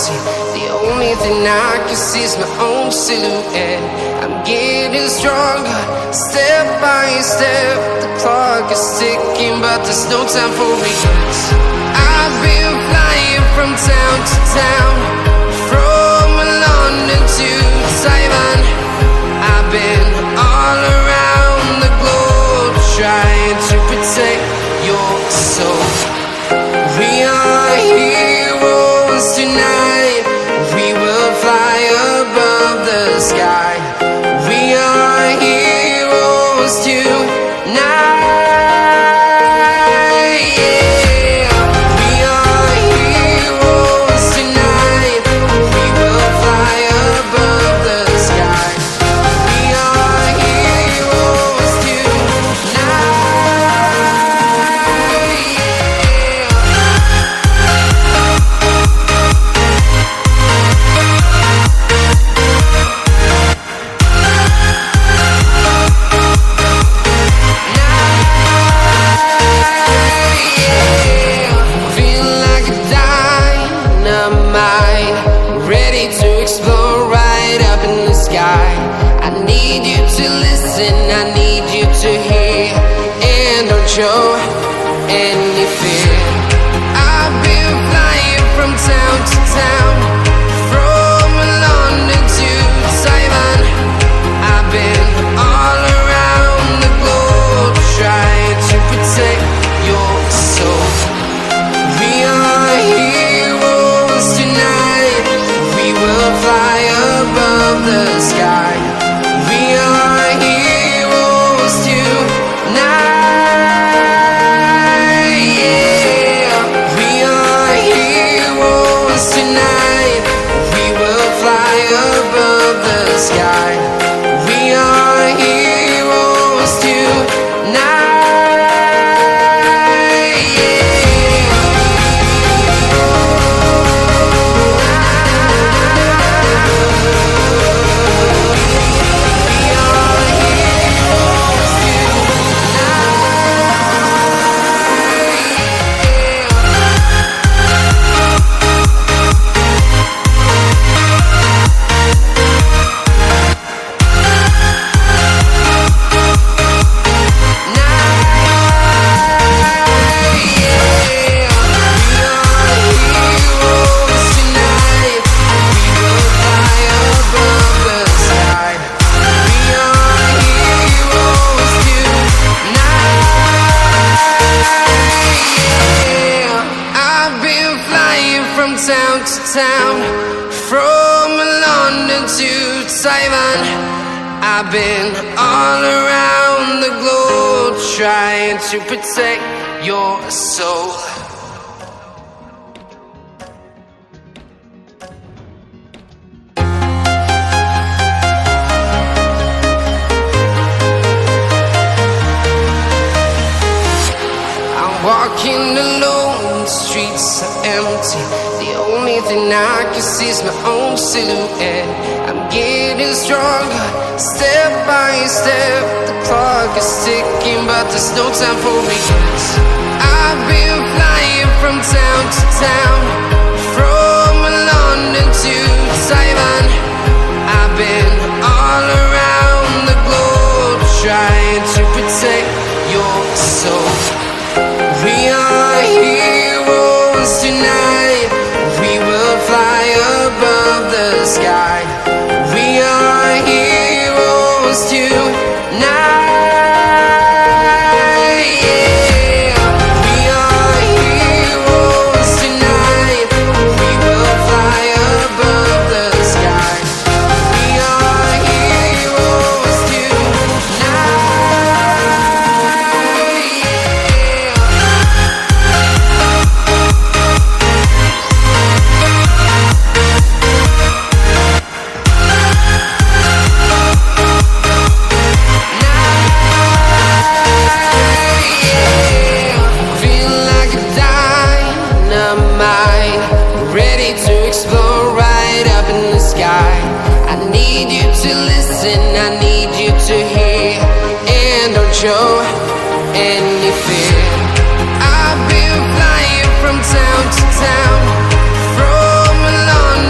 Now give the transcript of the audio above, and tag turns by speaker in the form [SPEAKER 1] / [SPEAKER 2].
[SPEAKER 1] empty. The only thing I can see is my own silhouette. I'm getting stronger, step by step. The clock is ticking, but there's no time for regrets. I've been flying from town to town, from London to Taiwan. I've been all around the globe, trying to protect your soul. We are heroes tonight. We will fly above the sky. We are heroes tonight. Show any fear. I've been flying from town to town, from London to Taiwan. I've been all around the globe, trying to protect your soul. We are heroes tonight. We will fly above the sky. We are heroes tonight. Town to town, from London to Taiwan. I've been all around the globe, trying to protect your soul. I'm walking alone, the streets are empty. The only thing I can see is my own silhouette. I'm getting stronger, step by step. The clock is ticking, but there's no time for regrets. I've been flying from town to town, from London to Taiwan. I've been all around the globe, trying to protect your soul. We are heroes tonight. We will fly above the sky. We are heroes tonight. We are heroes tonight. We will fly above the sky. We are heroes show any fear. I've been flying from town to town, from London